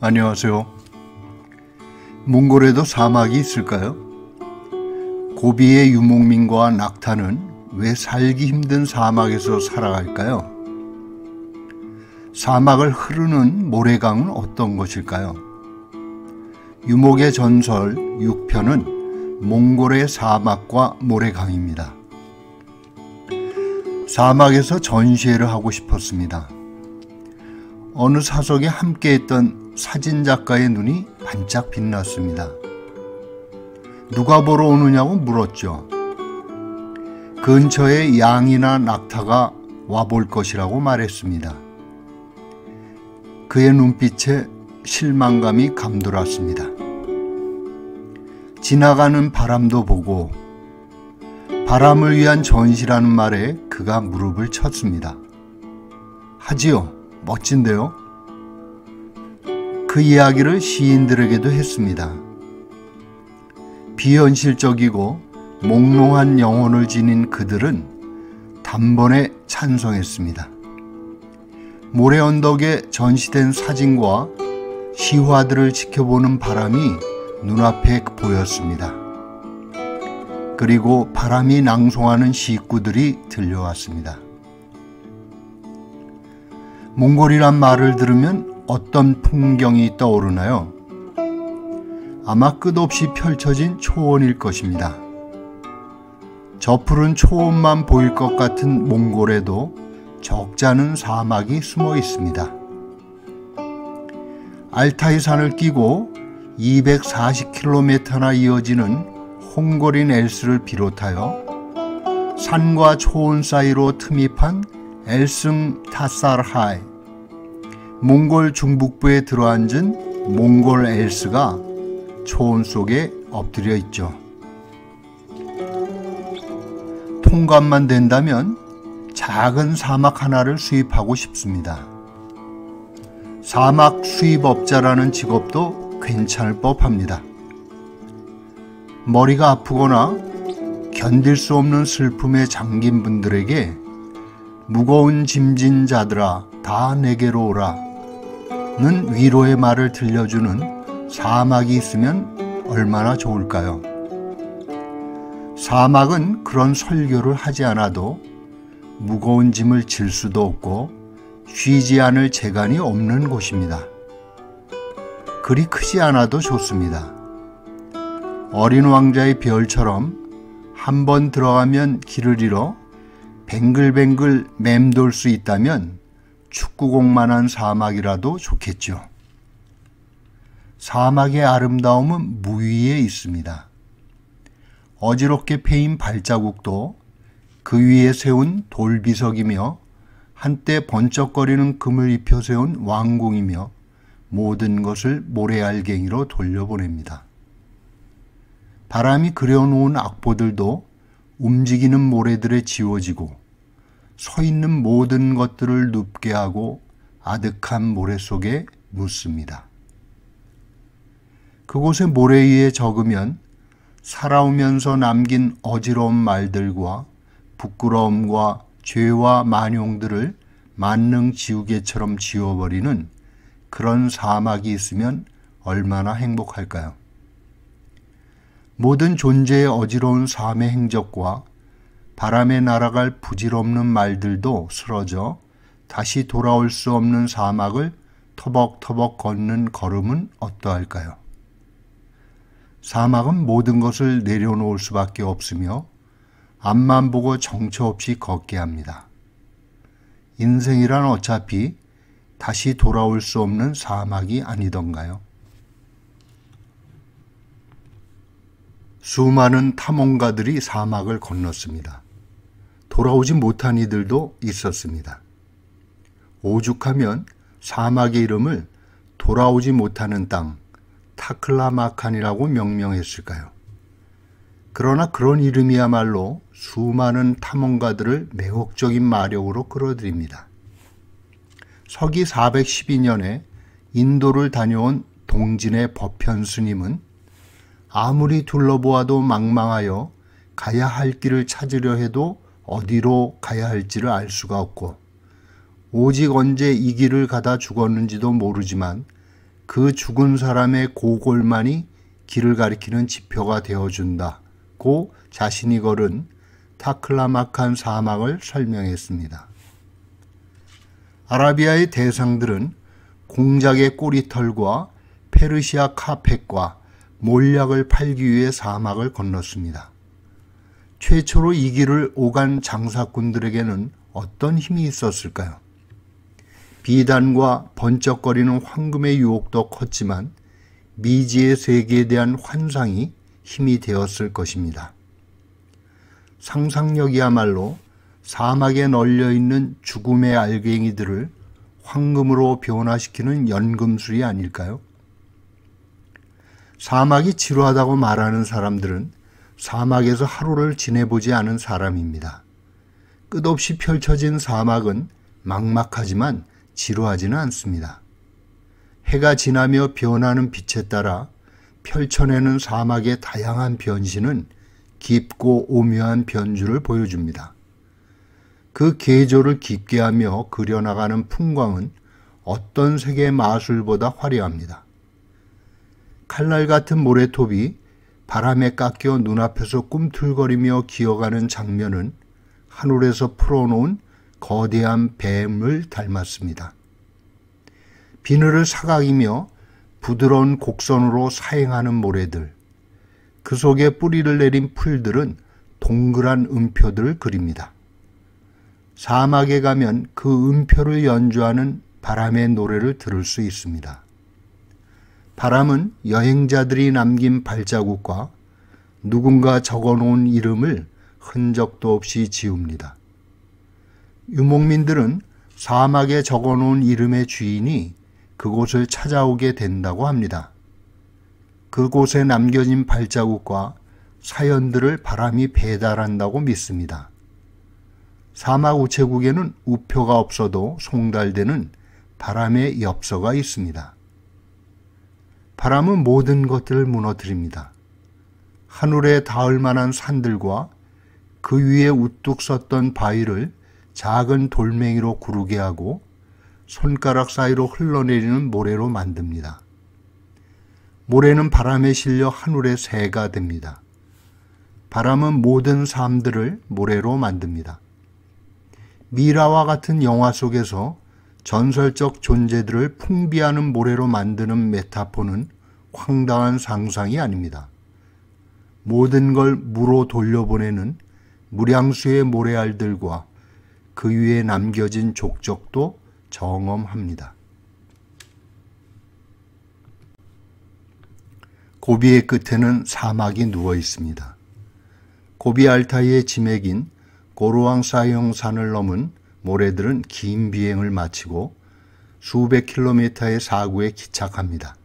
안녕하세요. 몽골에도 사막이 있을까요? 고비의 유목민과 낙타는 왜 살기 힘든 사막에서 살아갈까요? 사막을 흐르는 모래강은 어떤 것일까요? 유목의 전설 6편은 몽골의 사막과 모래강입니다. 사막에서 전시회를 하고 싶었습니다. 어느 사석에 함께했던 사진작가의 눈이 반짝 빛났습니다. 누가 보러 오느냐고 물었죠. 근처에 양이나 낙타가 와볼 것이라고 말했습니다. 그의 눈빛에 실망감이 감돌았습니다. 지나가는 바람도 보고 바람을 위한 전시라는 말에 그가 무릎을 쳤습니다. 하지요. 멋진데요? 그 이야기를 시인들에게도 했습니다. 비현실적이고 몽롱한 영혼을 지닌 그들은 단번에 찬성했습니다. 모래 언덕에 전시된 사진과 시화들을 지켜보는 바람이 눈앞에 보였습니다. 그리고 바람이 낭송하는 시구들이 들려왔습니다. 몽골이란 말을 들으면 어떤 풍경이 떠오르나요? 아마 끝없이 펼쳐진 초원일 것입니다. 저 푸른 초원만 보일 것 같은 몽골에도 적지 않은 사막이 숨어 있습니다. 알타이 산을 끼고 240km나 이어지는 홍거린 엘스를 비롯하여 산과 초원 사이로 틈이 판 엘승 타사르하이, 몽골 중북부에 들어앉은 몽골 엘스가 초원 속에 엎드려 있죠. 통관만 된다면 작은 사막 하나를 수입하고 싶습니다. 사막 수입업자라는 직업도 괜찮을 법합니다. 머리가 아프거나 견딜 수 없는 슬픔에 잠긴 분들에게 무거운 짐진 자들아 다 내게로 오라 는 위로의 말을 들려주는 사막이 있으면 얼마나 좋을까요? 사막은 그런 설교를 하지 않아도 무거운 짐을 질 수도 없고 쉬지 않을 재간이 없는 곳입니다. 그리 크지 않아도 좋습니다. 어린 왕자의 별처럼 한번 들어가면 길을 잃어 뱅글뱅글 맴돌 수 있다면 축구공만한 사막이라도 좋겠죠. 사막의 아름다움은 무위에 있습니다. 어지럽게 패인 발자국도 그 위에 세운 돌비석이며 한때 번쩍거리는 금을 입혀 세운 왕궁이며 모든 것을 모래알갱이로 돌려보냅니다. 바람이 그려놓은 악보들도 움직이는 모래들에 지워지고 서 있는 모든 것들을 눕게 하고 아득한 모래 속에 묻습니다. 그곳의 모래 위에 적으면 살아오면서 남긴 어지러운 말들과 부끄러움과 죄와 만용들을 만능 지우개처럼 지워버리는 그런 사막이 있으면 얼마나 행복할까요? 모든 존재의 어지러운 삶의 행적과 바람에 날아갈 부질없는 말들도 쓰러져 다시 돌아올 수 없는 사막을 터벅터벅 걷는 걸음은 어떠할까요? 사막은 모든 것을 내려놓을 수밖에 없으며 앞만 보고 정처 없이 걷게 합니다. 인생이란 어차피 다시 돌아올 수 없는 사막이 아니던가요? 수많은 탐험가들이 사막을 건넜습니다. 돌아오지 못한 이들도 있었습니다. 오죽하면 사막의 이름을 돌아오지 못하는 땅, 타클라마칸이라고 명명했을까요? 그러나 그런 이름이야말로 수많은 탐험가들을 매혹적인 마력으로 끌어들입니다. 서기 412년에 인도를 다녀온 동진의 법현 스님은 아무리 둘러보아도 망망하여 가야 할 길을 찾으려 해도 어디로 가야 할지를 알 수가 없고 오직 언제 이 길을 가다 죽었는지도 모르지만 그 죽은 사람의 고골만이 길을 가리키는 지표가 되어준다고 자신이 걸은 타클라마칸 사막을 설명했습니다. 아라비아의 대상들은 공작의 꼬리털과 페르시아 카펫과 몰약을 팔기 위해 사막을 건넜습니다. 최초로 이 길을 오간 장사꾼들에게는 어떤 힘이 있었을까요? 비단과 번쩍거리는 황금의 유혹도 컸지만 미지의 세계에 대한 환상이 힘이 되었을 것입니다. 상상력이야말로 사막에 널려있는 죽음의 알갱이들을 황금으로 변화시키는 연금술이 아닐까요? 사막이 지루하다고 말하는 사람들은 사막에서 하루를 지내보지 않은 사람입니다. 끝없이 펼쳐진 사막은 막막하지만 지루하지는 않습니다. 해가 지나며 변하는 빛에 따라 펼쳐내는 사막의 다양한 변신은 깊고 오묘한 변주를 보여줍니다. 그 계조를 깊게 하며 그려나가는 풍광은 어떤 색의 마술보다 화려합니다. 칼날 같은 모래톱이 바람에 깎여 눈앞에서 꿈틀거리며 기어가는 장면은 하늘에서 풀어놓은 거대한 뱀을 닮았습니다. 비늘을 사각이며 부드러운 곡선으로 사행하는 모래들, 그 속에 뿌리를 내린 풀들은 동그란 음표들을 그립니다. 사막에 가면 그 음표를 연주하는 바람의 노래를 들을 수 있습니다. 바람은 여행자들이 남긴 발자국과 누군가 적어놓은 이름을 흔적도 없이 지웁니다. 유목민들은 사막에 적어놓은 이름의 주인이 그곳을 찾아오게 된다고 합니다. 그곳에 남겨진 발자국과 사연들을 바람이 배달한다고 믿습니다. 사막 우체국에는 우표가 없어도 송달되는 바람의 엽서가 있습니다. 바람은 모든 것들을 무너뜨립니다. 하늘에 닿을 만한 산들과 그 위에 우뚝 섰던 바위를 작은 돌멩이로 구르게 하고 손가락 사이로 흘러내리는 모래로 만듭니다. 모래는 바람에 실려 하늘의 새가 됩니다. 바람은 모든 삶들을 모래로 만듭니다. 미라와 같은 영화 속에서 전설적 존재들을 풍비하는 모래로 만드는 메타포는 황당한 상상이 아닙니다. 모든 걸 무로 돌려보내는 무량수의 모래알들과 그 위에 남겨진 족적도 정엄합니다. 고비의 끝에는 사막이 누워 있습니다. 고비 알타이의 지맥인 고르왕사형 산을 넘은 모래들은 긴 비행을 마치고 수백 킬로미터의 사구에 기착합니다.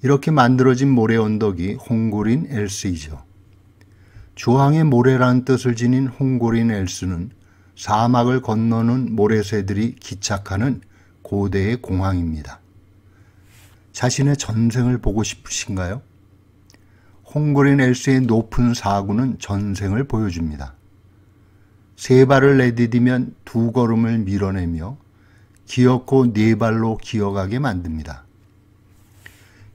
이렇게 만들어진 모래 언덕이 홍고린 엘스이죠. 주황의 모래라는 뜻을 지닌 홍고린 엘스는 사막을 건너는 모래새들이 기착하는 고대의 공항입니다. 자신의 전생을 보고 싶으신가요? 홍고린 엘스의 높은 사구는 전생을 보여줍니다. 세 발을 내디디면 두 걸음을 밀어내며 기어코 네 발로 기어가게 만듭니다.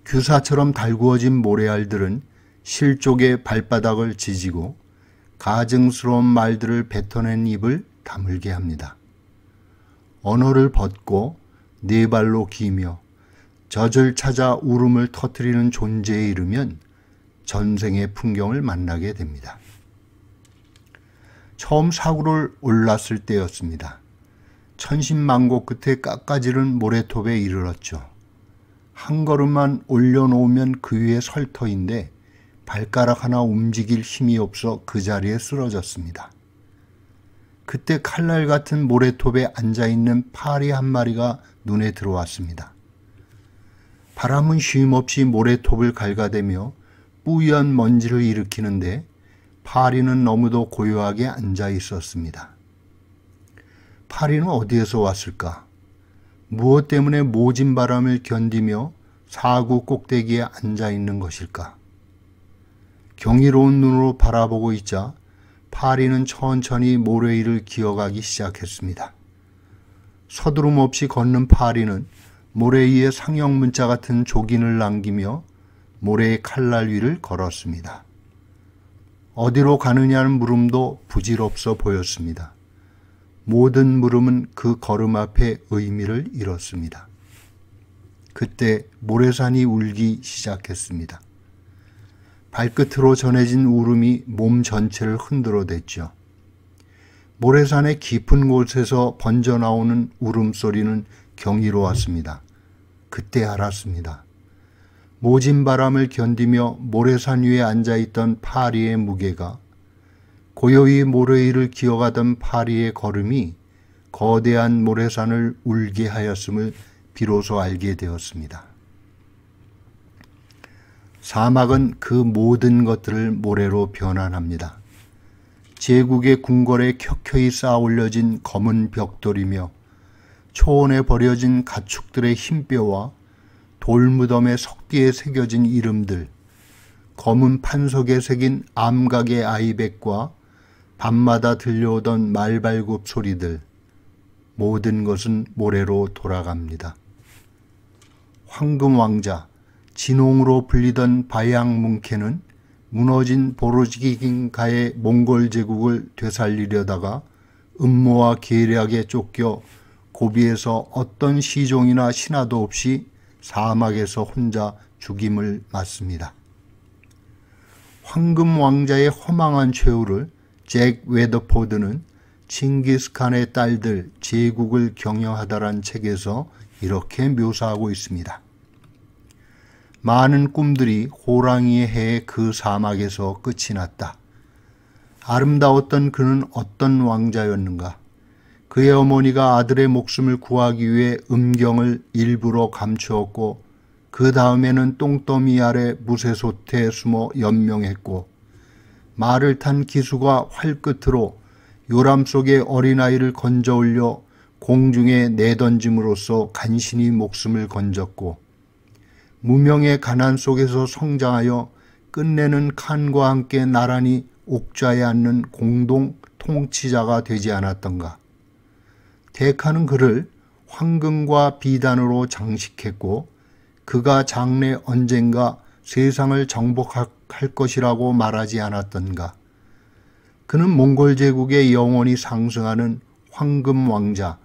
규사처럼 달구어진 모래알들은 실족의 발바닥을 지지고 가증스러운 말들을 뱉어낸 입을 다물게 합니다. 언어를 벗고 네 발로 기며 젖을 찾아 울음을 터뜨리는 존재에 이르면 전생의 풍경을 만나게 됩니다. 처음 사구를 올랐을 때였습니다. 천신만고 끝에 깎아지른 모래톱에 이르렀죠. 한 걸음만 올려놓으면 그 위에 설 터인데 발가락 하나 움직일 힘이 없어 그 자리에 쓰러졌습니다. 그때 칼날 같은 모래톱에 앉아있는 파리 한 마리가 눈에 들어왔습니다. 바람은 쉼없이 모래톱을 갉아대며 뿌연 먼지를 일으키는데 파리는 너무도 고요하게 앉아 있었습니다. 파리는 어디에서 왔을까? 무엇 때문에 모진 바람을 견디며 사구 꼭대기에 앉아 있는 것일까? 경이로운 눈으로 바라보고 있자 파리는 천천히 모래 위를 기어가기 시작했습니다. 서두름 없이 걷는 파리는 모래 위에 상형 문자 같은 족인을 남기며 모래의 칼날 위를 걸었습니다. 어디로 가느냐는 물음도 부질없어 보였습니다. 모든 물음은 그 걸음 앞에 의미를 잃었습니다. 그때 모래산이 울기 시작했습니다. 발끝으로 전해진 울음이 몸 전체를 흔들어댔죠. 모래산의 깊은 곳에서 번져나오는 울음소리는 경이로웠습니다. 그때 알았습니다. 모진 바람을 견디며 모래산 위에 앉아있던 파리의 무게가, 고요히 모래 위를 기어가던 파리의 걸음이 거대한 모래산을 울게 하였음을 비로소 알게 되었습니다. 사막은 그 모든 것들을 모래로 변환합니다. 제국의 궁궐에 켜켜이 쌓아 올려진 검은 벽돌이며 초원에 버려진 가축들의 흰뼈와 돌무덤의 석디에 새겨진 이름들, 검은 판석에 새긴 암각의 아이백과 밤마다 들려오던 말발굽 소리들, 모든 것은 모래로 돌아갑니다. 황금왕자, 진홍으로 불리던 바양뭉케는 무너진 보르지긴가의 몽골 제국을 되살리려다가 음모와 계략에 쫓겨 고비에서 어떤 시종이나 신하도 없이 사막에서 혼자 죽임을 맞습니다. 황금왕자의 허망한 최후를 잭 웨더포드는 칭기스칸의 딸들 제국을 경영하다란 책에서 이렇게 묘사하고 있습니다. 많은 꿈들이 호랑이의 해에 그 사막에서 끝이 났다. 아름다웠던 그는 어떤 왕자였는가? 그의 어머니가 아들의 목숨을 구하기 위해 음경을 일부러 감추었고 그 다음에는 똥더미 아래 무쇠솥에 숨어 연명했고 말을 탄 기수가 활끝으로 요람 속에 어린아이를 건져 올려 공중에 내던짐으로써 간신히 목숨을 건졌고 무명의 가난 속에서 성장하여 끝내는 칸과 함께 나란히 옥좌에 앉는 공동 통치자가 되지 않았던가. 데카는 그를 황금과 비단으로 장식했고 그가 장래 언젠가 세상을 정복할 것이라고 말하지 않았던가. 그는 몽골 제국의 영원히 상승하는 황금 왕자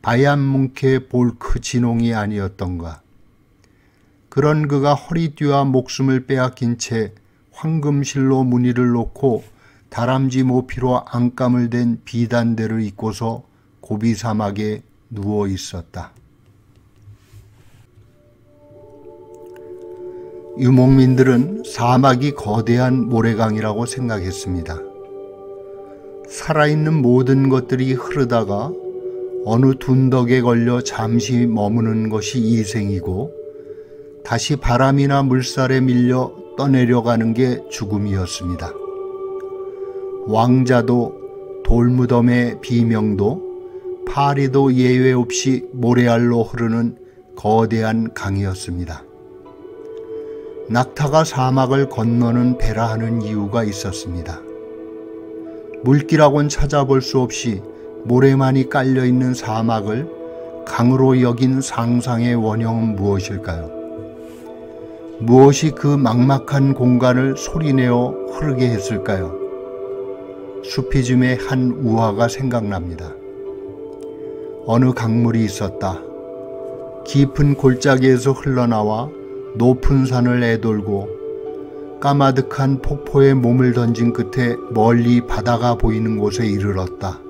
바얀뭉케 볼크 진홍이 아니었던가. 그런 그가 허리띠와 목숨을 빼앗긴 채 황금실로 무늬를 놓고 다람쥐 모피로 안감을 댄 비단대를 입고서 고비 사막에 누워 있었다. 유목민들은 사막이 거대한 모래강이라고 생각했습니다. 살아있는 모든 것들이 흐르다가 어느 둔덕에 걸려 잠시 머무는 것이 이생이고 다시 바람이나 물살에 밀려 떠내려가는 게 죽음이었습니다. 왕자도 돌무덤의 비명도 파리도 예외 없이 모래알로 흐르는 거대한 강이었습니다. 낙타가 사막을 건너는 배라 하는 이유가 있었습니다. 물길하고는 찾아볼 수 없이 모래만이 깔려있는 사막을 강으로 여긴 상상의 원형은 무엇일까요? 무엇이 그 막막한 공간을 소리내어 흐르게 했을까요? 수피즘의 한 우화가 생각납니다. 어느 강물이 있었다. 깊은 골짜기에서 흘러나와 높은 산을 애돌고 까마득한 폭포에 몸을 던진 끝에 멀리 바다가 보이는 곳에 이르렀다.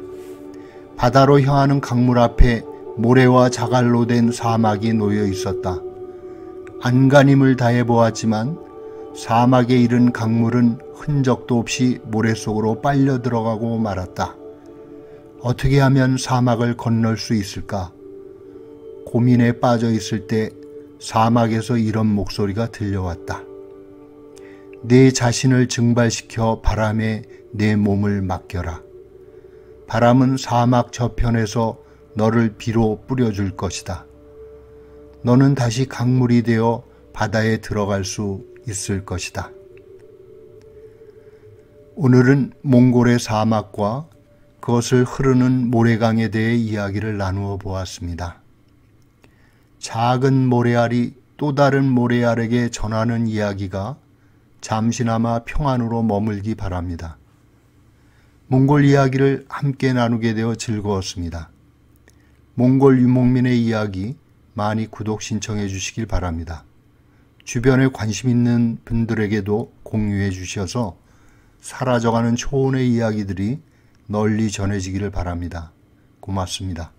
바다로 향하는 강물 앞에 모래와 자갈로 된 사막이 놓여 있었다. 안간힘을 다해 보았지만 사막에 이른 강물은 흔적도 없이 모래 속으로 빨려 들어가고 말았다. 어떻게 하면 사막을 건널 수 있을까? 고민에 빠져 있을 때 사막에서 이런 목소리가 들려왔다. 내 자신을 증발시켜 바람에 내 몸을 맡겨라. 바람은 사막 저편에서 너를 비로 뿌려줄 것이다. 너는 다시 강물이 되어 바다에 들어갈 수 있을 것이다. 오늘은 몽골의 사막과 그것을 흐르는 모래강에 대해 이야기를 나누어 보았습니다. 작은 모래알이 또 다른 모래알에게 전하는 이야기가 잠시나마 평안으로 머물기 바랍니다. 몽골 이야기를 함께 나누게 되어 즐거웠습니다. 몽골 유목민의 이야기 많이 구독 신청해 주시길 바랍니다. 주변에 관심 있는 분들에게도 공유해 주셔서 사라져가는 초원의 이야기들이 널리 전해지기를 바랍니다. 고맙습니다.